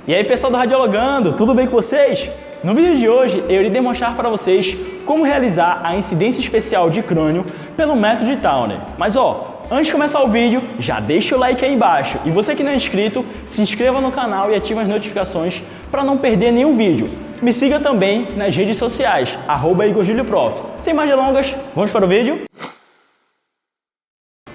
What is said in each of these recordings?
E aí pessoal do Radiologando, tudo bem com vocês? No vídeo de hoje eu irei demonstrar para vocês como realizar a incidência especial de crânio pelo método de Towner. Mas antes de começar o vídeo, já deixa o like aí embaixo. E você que não é inscrito, se inscreva no canal e ative as notificações para não perder nenhum vídeo. Me siga também nas redes sociais, @IgorJulioProf. Sem mais delongas, vamos para o vídeo?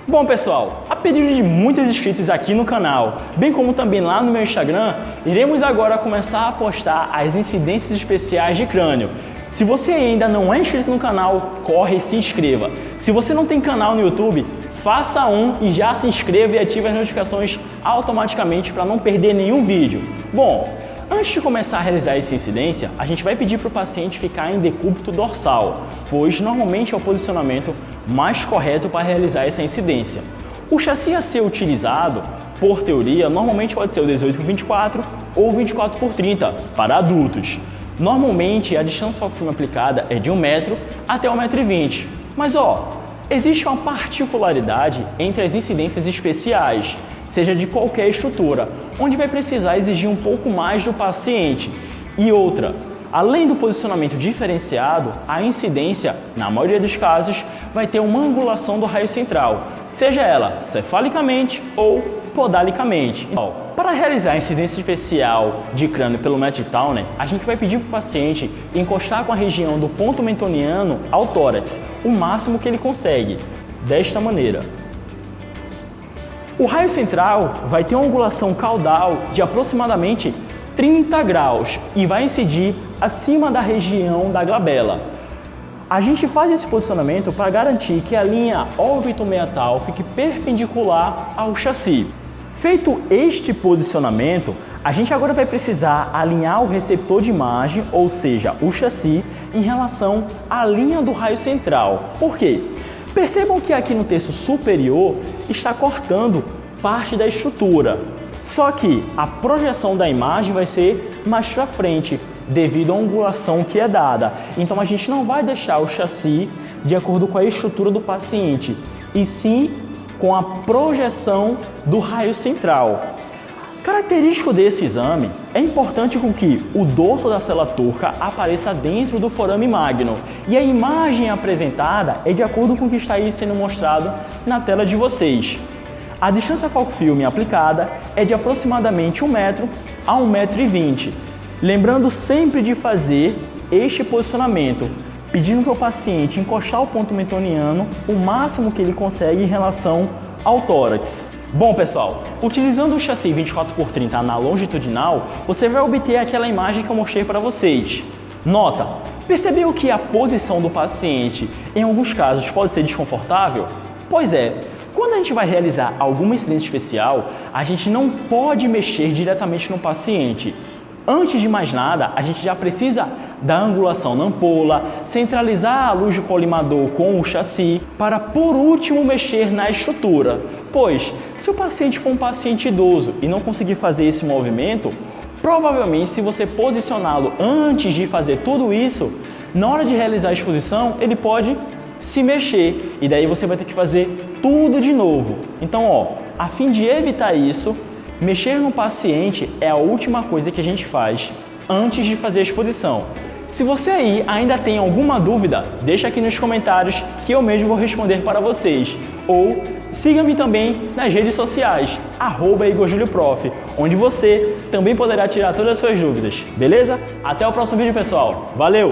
Bom pessoal, a pedido de muitos inscritos aqui no canal, bem como também lá no meu Instagram, iremos agora começar a postar as incidências especiais de crânio. Se você ainda não é inscrito no canal, corre e se inscreva. Se você não tem canal no YouTube, faça um e já se inscreva e ative as notificações automaticamente para não perder nenhum vídeo. Bom, antes de começar a realizar essa incidência, a gente vai pedir para o paciente ficar em decúbito dorsal, pois normalmente é o posicionamento mais correto para realizar essa incidência. O chassi a ser utilizado, por teoria, normalmente pode ser o 18x24 ou 24x30 para adultos. Normalmente a distância foco-filme aplicada é de 1 metro até 1,20 m. Mas existe uma particularidade entre as incidências especiais, seja de qualquer estrutura, onde vai precisar exigir um pouco mais do paciente. E outra, além do posicionamento diferenciado, a incidência, na maioria dos casos, vai ter uma angulação do raio central, seja ela cefalicamente ou podalicamente. Para realizar a incidência especial de crânio pelo método de Towner, a gente vai pedir para o paciente encostar com a região do ponto mentoniano ao tórax, o máximo que ele consegue, desta maneira. O raio central vai ter uma angulação caudal de aproximadamente 30 graus e vai incidir acima da região da glabela. A gente faz esse posicionamento para garantir que a linha órbito-meatal fique perpendicular ao chassi. Feito este posicionamento, a gente agora vai precisar alinhar o receptor de imagem, ou seja, o chassi, em relação à linha do raio central. Por quê? Percebam que aqui no terço superior está cortando parte da estrutura. Só que a projeção da imagem vai ser mais para frente, devido à angulação que é dada. Então a gente não vai deixar o chassi de acordo com a estrutura do paciente, e sim com a projeção do raio central. Característico desse exame, é importante com que o dorso da célula turca apareça dentro do forame magno, e a imagem apresentada é de acordo com o que está aí sendo mostrado na tela de vocês. A distância foco-filme aplicada é de aproximadamente 1 metro a 1,20 m. Lembrando sempre de fazer este posicionamento, pedindo para o paciente encostar o ponto mentoniano o máximo que ele consegue em relação ao tórax. Bom pessoal, utilizando o chassi 24x30 na longitudinal, você vai obter aquela imagem que eu mostrei para vocês. Nota, percebeu que a posição do paciente em alguns casos pode ser desconfortável? Pois é, quando a gente vai realizar alguma incidência especial, a gente não pode mexer diretamente no paciente. Antes de mais nada, a gente já precisa da angulação na ampola, centralizar a luz do colimador com o chassi, para por último mexer na estrutura. Pois, se o paciente for um paciente idoso e não conseguir fazer esse movimento, provavelmente se você posicioná-lo antes de fazer tudo isso, na hora de realizar a exposição, ele pode se mexer e daí você vai ter que fazer tudo de novo. Então, a fim de evitar isso, mexer no paciente é a última coisa que a gente faz antes de fazer a exposição. Se você aí ainda tem alguma dúvida, deixa aqui nos comentários que eu mesmo vou responder para vocês. Ou siga-me também nas redes sociais, @IgorJulioProf, onde você também poderá tirar todas as suas dúvidas, beleza? Até o próximo vídeo, pessoal. Valeu!